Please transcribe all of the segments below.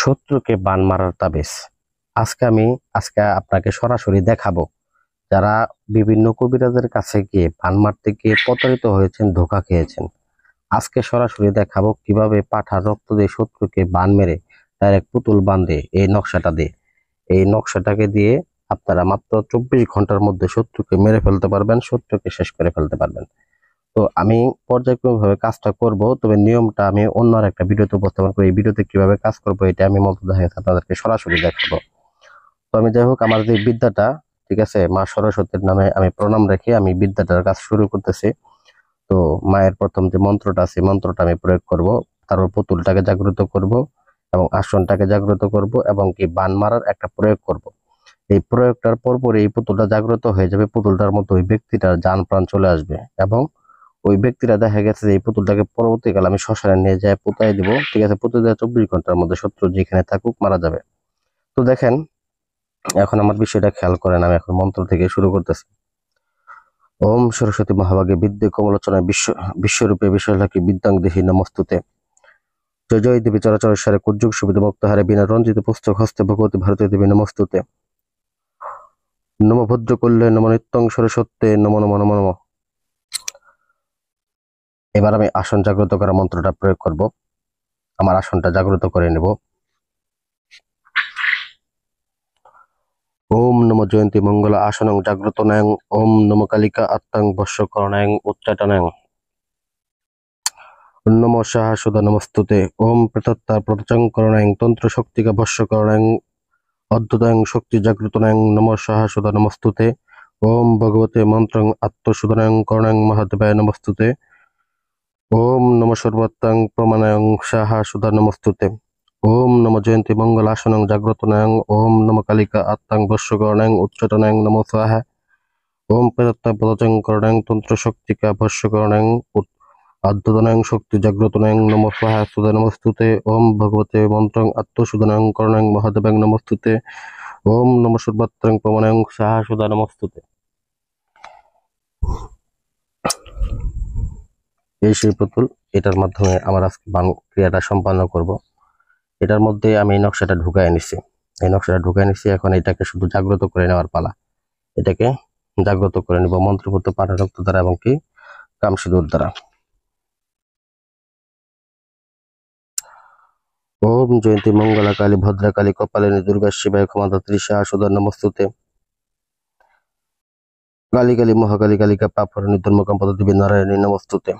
শত্রুকে বান মারার তাবিজ। আজকে আপনাকে সরাসরি দেখাবো যারা বিভিন্ন কবিরাজের কাছে গিয়ে বান মারতে গিয়ে প্রতারিত হয়েছেন, ধোঁকা খেয়েছেন। আজকে সরাসরি দেখাবো কিভাবে পাঠার রক্ত দিয়ে শত্রুকে বান মেরে ডাইরেক্ট পুতুল বান্ধে এই নকশাটাকে দিয়ে আপনারা মাত্র 24 ঘন্টার মধ্যে শত্রুকে মেরে ফেলতে পারবেন, শত্রুকে শেষ করে ফেলতে পারবেন। তো আমি পর্যায়ক্রমিকভাবে কাজটা করব, তবে নিয়মটা আমি অন্য আর একটা ভিডিওতে উপস্থাপন করি। এই ভিডিওতে কিভাবে কাজ করবো এটা আমি আপনাদেরকে সরাসরি দেখাবো। তো আমি যাই হোক, আমার যে বিদ্যাটা, ঠিক আছে, মা সরস্বতীর নামে আমি প্রণাম রেখে আমি বিদ্যাটার কাজ শুরু করতেছি। তো মায়ের প্রথম যে মন্ত্রটা আছে, মন্ত্রটা আমি প্রয়োগ করব, তারপর পুতুলটাকে জাগ্রত করব এবং আসনটাকে জাগ্রত করব এবং কি বান মারার একটা প্রয়োগ করব। এই প্রয়োগটার পরপর এই পুতুলটা জাগ্রত হয়ে যাবে। পুতুলটার মতো ওই ব্যক্তিটার জান প্রাণ চলে আসবে এবং ওই ব্যক্তিরা দেখা গেছে যে এই পুতুলটাকে পরবর্তীকালে আমি শ্মশানে নিয়ে যায় পুতাই দিব। ঠিক আছে, পুঁতে দেওয়া 24 ঘন্টার মধ্যে শত্রু যেখানে থাকুক মারা যাবে। তো দেখেন, এখন আমার বিষয়টা খেয়াল করেন। আমি এখন মন্ত্র থেকে শুরু করতেছি। ওম সরস্বতী মহাভাগে বিদ্যে কমলোচনায় বিশ্বরূপে বিশ্বলাকি বিদ্যাং দেহি নমস্তুতে। জয় জয় দেবী চরাচর সারে কুজ্জুগ সুবিধা মুক্ত হারে বিনা রঞ্জিত পুস্তক হস্তে ভগবতী ভারতীয় দেবী নমস্তুতে। নম ভদ্র কল্যাণ নম নিত্যং সরস্বত্যে নম নম নম নম। এবার আমি আসন জাগ্রত করা মন্ত্রটা প্রয়োগ করব। আমার আসনটা জাগ্রত করে নেব। ওম নম জয়ন্তী মঙ্গল আসনং জাগ্রত নায়ং। ওম নম কালিকা আত্মাং বশ্যকরণায়ং উচ্চাটনায়ং। নম সাহা সুদা নমস্তুতে। ওম প্রতত্তা প্রতচং করণায়ং তন্ত্র শক্তিকা বশ্যকরণায়ং অদ্ভুতায়ং শক্তি জাগ্রতনায়ং নম সাহা সুদা নমস্তুতে। ওম ভগবতে মন্ত্রং আত্মসুদনায়ং করণায়ং মহাদেবায় নমস্তুতে। ওম নম সর্বত্তাং প্রমাণায়ং সাহা সুদা নমস্তুতে। ওম নম জয়ন্তী মঙ্গল আসনং জাগ্রতনায়ং। ওম নম কালিকা আত্মাং বশ্যকরণায়ং উচ্চটনায়ং নম স্বাহা। ওম প্রদত্তা পদচং করণায়ং তন্ত্র শক্তিকা বশ্যকরণায়ং আদ্যতনায়ং শক্তি জাগ্রতনায়ং নম স্বাহা সুদা নমস্তুতে। ওম ভগবতে মন্ত্রং আত্মসুদনায়ং করণায়ং মহাদেবায় নমস্তুতে। ওম নম সর্বত্রাং প্রমাণায়ং সাহা সুদা নমস্তুতে। এই সেই পুতুল, এটার মাধ্যমে আমার আজকে বান ক্রিয়াটা সম্পন্ন করব। এটার মধ্যে আমি এই নকশাটা ঢুকাই নিছি। এখন এটাকে শুধু জাগ্রত করে নেওয়ার পালা। এটাকে জাগ্রত করে নেব মন্ত্রপুত্র পাঠারক্ত দ্বারা এবং কি কামসিঁদুর দ্বারা। ওম জয়ন্তী মঙ্গলা কালী ভদ্রা কালী কপালিনী দুর্গা শিবায় ক্ষমাধাত্রী সাহা সুদা নমস্তুতে। কালী কালী মহাকালী কালিকা পাপহরণী ধর্মকম্পদ দেবী নারায়ণী নমস্তুতে।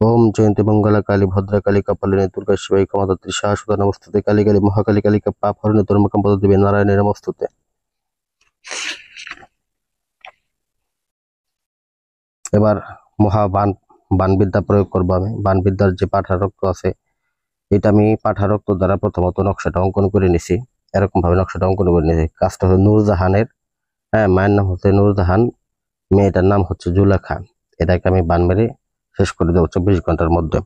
ওম জয়ন্তী মঙ্গলা কালী ভদ্রা কালী কপালিনী দুর্গা শিবায় ক্ষমাধাত্রী সাহা সুদা নমস্তুতে। কালী কালী মহাকালী কালিকা পাপহরণী ধর্মকম্পদ দেবী নারায়ণী নমস্তুতে। এবার বানবিদ্যা প্রয়োগ করবো আমি। বানবিদ্যার যে পাঠারক্ত আছে, এটা আমি পাঠারক্ত দ্বারা প্রথমত নকশাটা অঙ্কন করে নিছি। এরকম ভাবে নকশাটা অঙ্কন করে নিয়েছি। কাজটা হলো নূরজাহানের। হ্যাঁ, মায়ের নাম হচ্ছে নূরজাহান, মেয়েটার নাম হচ্ছে জুলেখা। এটাকে আমি বান মেরে শেষ করে দেবো 24 ঘন্টার মধ্যে।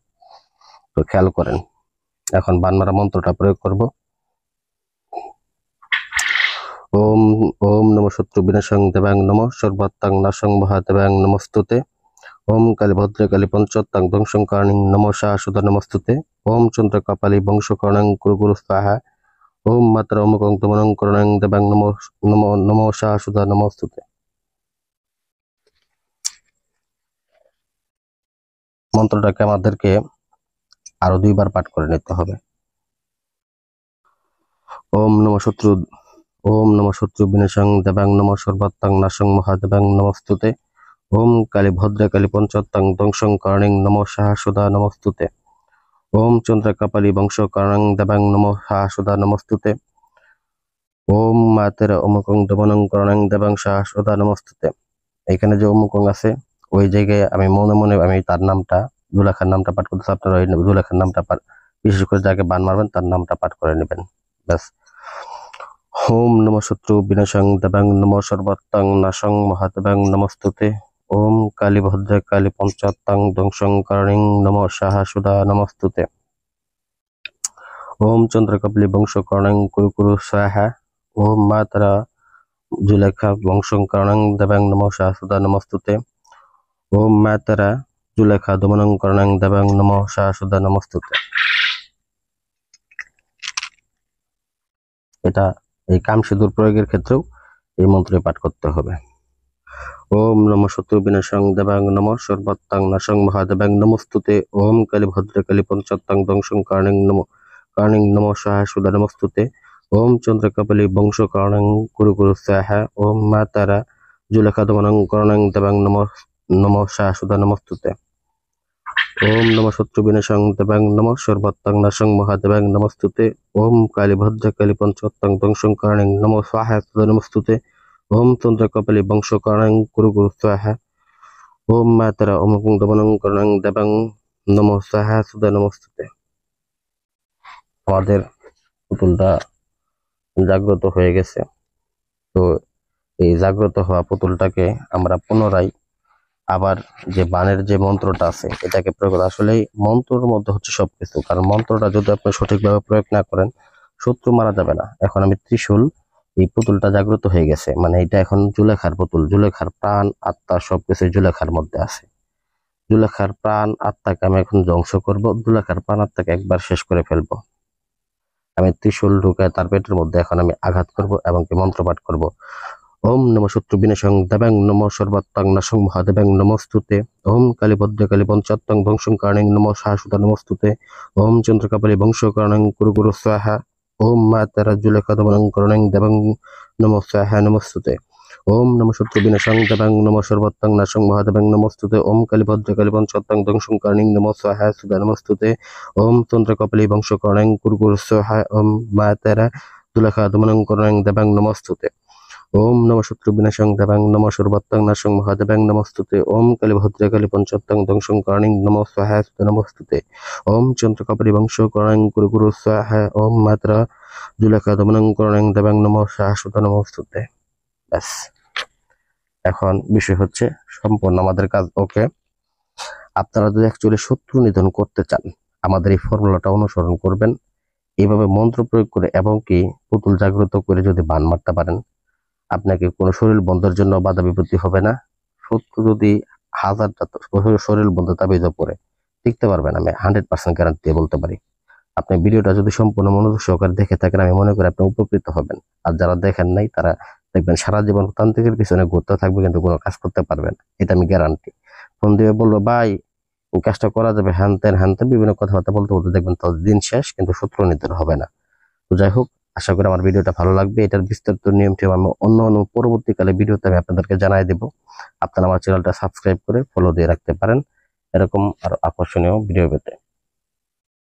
তো খেয়াল করেন, এখন বান মারা মন্ত্রটা প্রয়োগ করব। ওম ওম নম শত্রু বিনাশং দেবাং নম সর্বাত্তাং নাশং মহাদেবাং নমস্তুতে। ওম কালী ভদ্রে কালী পঞ্চত্তাং ধ্বংসং কারণিং নম সাহা সুদা নমস্তুতে। ওম চন্দ্র কপালী বংশকর্ণাং কুরু কুরু স্বাহা। ওম মাত্রা অমুকং তমনং করণাং দেবাং নম নম নম সাহা সুদা নমস্তুতে। মন্ত্রটাকে আমাদেরকে আরো 2 বার পাঠ করে নিতে হবে। ওম নম শত্রু বিনাশং দেবাং নম সর্বাত্তাং নাশং মহাদেবাং নমস্তুতে। ওম কালী ভদ্রে কালী পঞ্চত্তাং ধ্বংসং কারণিং নম সাহা সুদা নমস্তুতে। ওম চন্দ্র কপালী বংশ কারণং দেবাং নম সাহা সুদা নমস্তুতে। ওম মাতের অমুকং দমনং করণং দেবাং সাহা সুদা নমস্তুতে। এখানে যে অমুকং আছে, ওই জায়গায় আমি মনে মনে আমি তার নামটা, জুলেখার নামটা পাঠ করতেছি। আপনারা ওই জুলেখার নামটা বিশেষ করে যাকে বান মারবেন তার নামটা পাঠ করে নেবেন, ব্যাস। ওম নম শত্রু বিনাশং দেবাং নম সর্বাত্তাং নাশং মহাদেবাং নমস্তুতে। ওম কালী ভদ্রে কালী পঞ্চাত্তাং ধ্বংসং কারণিং নম সাহা সুদা নমস্তুতে। ওম চন্দ্রকপালী বংশ করণং কুরু কুরু স্বাহা। ওম মাতরা জুলেখা বংশং করণং দেবাং নম সাহা সুদা নমস্তুতে। ওম মাতরা জুলেখা দমনং করণং দেবাং নম সাহা সুদা নমস্তুতে। এটা এই কামসিঁদুর প্রয়োগের ক্ষেত্রেও এই মন্ত্রটি পাঠ করতে হবে। ওম নমঃ শত্রু বিনাশং দেবাং নমঃ সর্বত্তাং নাশং মহাদেবাং নমস্তুতে। ওম কালী ভদ্রকালী পঞ্চত্তাং দংশং কার্ণিং নমঃ সহাসুদা নমস্তুতে। ওম চন্দ্রকপালী বংশ কার্ণং কুরু কুরু স্বাহা। ওম মা তারা জুলেখাদমনং কর্ণং দেবাং নমঃ সহাসুদা নমস্তুতে। ওম নমঃ শত্রু বিনাশং দেবাং নমঃ সর্বত্তাং নাশং মহাদেবাং নমস্তুতে। ওম কালী ভদ্রকালী পঞ্চত্তাং দংশং কার্ণিং নমঃ সহাসুদা নমস্তুতে। ওম চন্দ্রকপালী বংশ কার্ণং কুরু কুরু স্বাহা। ওম মাতারা অমুকং দমনং করণং দেবাং নমঃ সহাসুদা নমস্তুতে। আমাদের পুতুলটা জাগ্রত হয়ে গেছে। তো এই জাগ্রত হওয়া পুতুলটাকে আমরা পুনরায় আবার যে বানের যে মন্ত্রটা আছে এটাকে প্রয়োগ করা। আসলে মন্ত্রের মধ্যে হচ্ছে সবকিছু, কারণ মন্ত্রটা যদি আপনি সঠিকভাবে প্রয়োগ না করেন শত্রু মারা যাবে না। এখন আমি ত্রিশূল, এই পুতুলটা জাগ্রত হয়ে গেছে, মানে এটা এখন জুলেখার পুতুল। জুলেখার প্রাণ আত্মা সবকিছু জুলেখার মধ্যে আছে। জুলেখার প্রাণ আত্মাকে আমি এখন ধ্বংস করব, জুলেখার প্রাণ আত্মাকে একবার শেষ করে ফেলবো। আমি ত্রিশূল ঢুকায় তার পেটের মধ্যে এখন আমি আঘাত করব এবং কি মন্ত্র পাঠ করব। ওম নমঃ শত্রু বিনাশং দেবাং নমঃ সর্বত্তাং নাশং মহাদেবাং নমস্তুতে। ওম কালী ভদ্রকালী পঞ্চত্তাং বংশং কার্ণিং নমঃ সহাসুদা নমস্তুতে। ওম চন্দ্রকপালী বংশ কার্ণং কুরু কুরু স্বাহা। ওম মা তারা জুলেখাদমনং করণং দেবাং নমঃ স্বাহা নমস্তুতে। ওম নমঃ শত্রু বিনাশং দেবাং নমঃ সর্বত্তাং নাশং মহাদেবাং নমস্তুতে। ওম কালী ভদ্রকালী পঞ্চত্তাং দংশং কার্ণিং নমঃ সহাসুদা নমস্তুতে। ওম চন্দ্রকপালী বংশ কার্ণং কুরু কুরু স্বাহা। ওম মা তারা জুলেখাদমনং করণং দেবাং নমস্তুতে। ওম নমঃ শত্রু বিনাশং দেবাং নমঃ সর্বত্তাং নাশং মহাদেবাং নমস্তুতে। ওম কালী ভদ্রকালী পঞ্চত্তাং দংশং কার্ণিং নমঃ সহাসুদা নমস্তুতে। ওম চন্দ্রকপালী বংশ কার্ণং কুরু কুরু স্বাহা। ওম মাতরা জুলেখাদমনং করণং দেবাং নমঃ সহাসুদা নমস্তুতে। ব্যাস, এখন বিষয় হচ্ছে সম্পূর্ণ আমাদের কাজ ওকে। আপনারা যদি অ্যাকচুয়ালি শত্রু নিধন করতে চান আমাদের এই ফর্মুলাটা অনুসরণ করবেন। এইভাবে মন্ত্র প্রয়োগ করে এবং কি পুতুল জাগ্রত করে যদি বান মারতে পারেন, আপনাকে কোনো শরীর বন্ধের জন্য বাধা বিপত্তি হবে না। শত্রু যদি হাজারটা শরীর বন্ধ তাবিজও পড়ে টিকতে পারবেন, আমি 100% গ্যারান্টি দিয়ে বলতে পারি। আপনি ভিডিওটা যদি সম্পূর্ণ মনোযোগ সহকারে দেখে থাকেন আমি মনে করি আপনি উপকৃত হবেন। আর যারা দেখেন নাই তারা দেখবেন সারা জীবন তান্ত্রিকের পিছনে ঘুরতে থাকবে কিন্তু কোনো কাজ করতে পারবেন, এটা আমি গ্যারান্টি। ফোন দিয়ে বলবো ভাই কাজটা করা যাবে, হ্যান তেন বিভিন্ন কথাবার্তা বলতে বলতে দেখবেন তাদের দিন শেষ কিন্তু শত্রু নিধন হবে না। তো যাই হোক, আশা করি আমার ভিডিওটা ভালো লাগবে। এটার বিস্তারিত নিয়মটি আমি অন্য পরবর্তীকালে ভিডিওতে আমি আপনাদেরকে জানাই দেব। আপনারা আমার চ্যানেলটা সাবস্ক্রাইব করে ফলো দিয়ে রাখতে পারেন এরকম আরো আকর্ষণীয় ভিডিও পেতে।